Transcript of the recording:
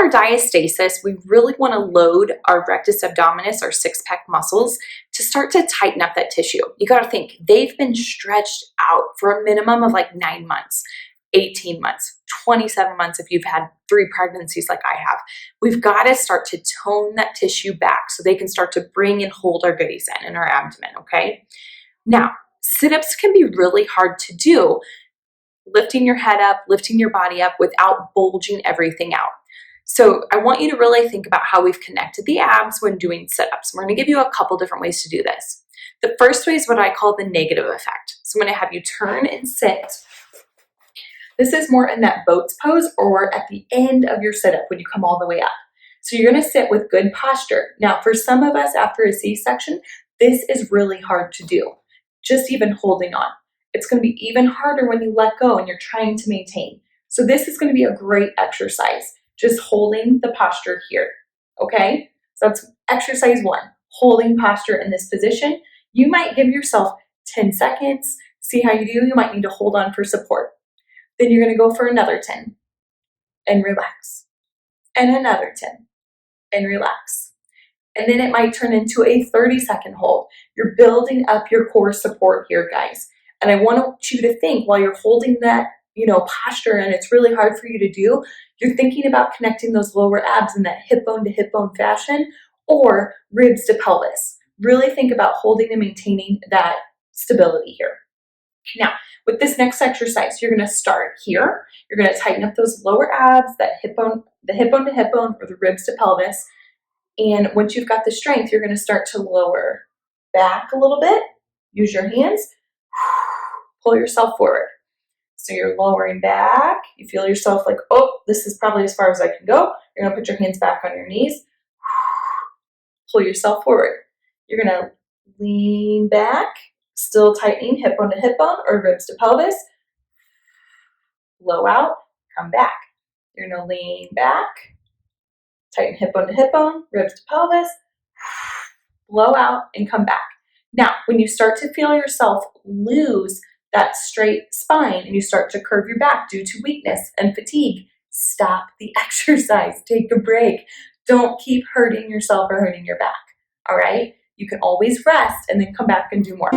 our diastasis, we really want to load our rectus abdominis, our six-pack muscles, to start to tighten up that tissue. You got to think, they've been stretched out for a minimum of like 9 months, 18 months, 27 months if you've had 3 pregnancies like I have. We've got to start to tone that tissue back so they can start to bring and hold our goodies in our abdomen, okay? Now, sit-ups can be really hard to do, lifting your head up, lifting your body up without bulging everything out. So I want you to really think about how we've connected the abs when doing sit-ups. We're going to give you a couple different ways to do this. The first way is what I call the negative effect. So I'm going to have you turn and sit. This is more in that boat's pose or at the end of your sit-up when you come all the way up. So you're going to sit with good posture. Now, for some of us after a C-section, this is really hard to do, just even holding on. It's going to be even harder when you let go and you're trying to maintain. So this is going to be a great exercise, just holding the posture here, okay? So that's exercise 1, holding posture in this position. You might give yourself 10 seconds, see how you do. You might need to hold on for support. Then you're going to go for another 10 and relax, and another 10 and relax. And then it might turn into a 30-second hold. You're building up your core support here, guys. And I want you to think while you're holding that, posture and it's really hard for you to do, you're thinking about connecting those lower abs in that hip bone to hip bone fashion or ribs to pelvis. Really think about holding and maintaining that stability here. Now, with this next exercise, you're going to start here. You're going to tighten up those lower abs, that hip bone, the hip bone to hip bone or the ribs to pelvis. And once you've got the strength, you're going to start to lower back a little bit. Use your hands. Pull yourself forward. So you're lowering back. You feel yourself like, oh, this is probably as far as I can go. You're going to put your hands back on your knees. Pull yourself forward. You're going to lean back, still tightening hip bone to hip bone or ribs to pelvis. Blow out, come back. You're going to lean back, tighten hip bone to hip bone, ribs to pelvis. Blow out and come back. Now, when you start to feel yourself lose that straight spine and you start to curve your back due to weakness and fatigue, stop the exercise. Take a break. Don't keep hurting yourself or hurting your back. All right? You can always rest and then come back and do more.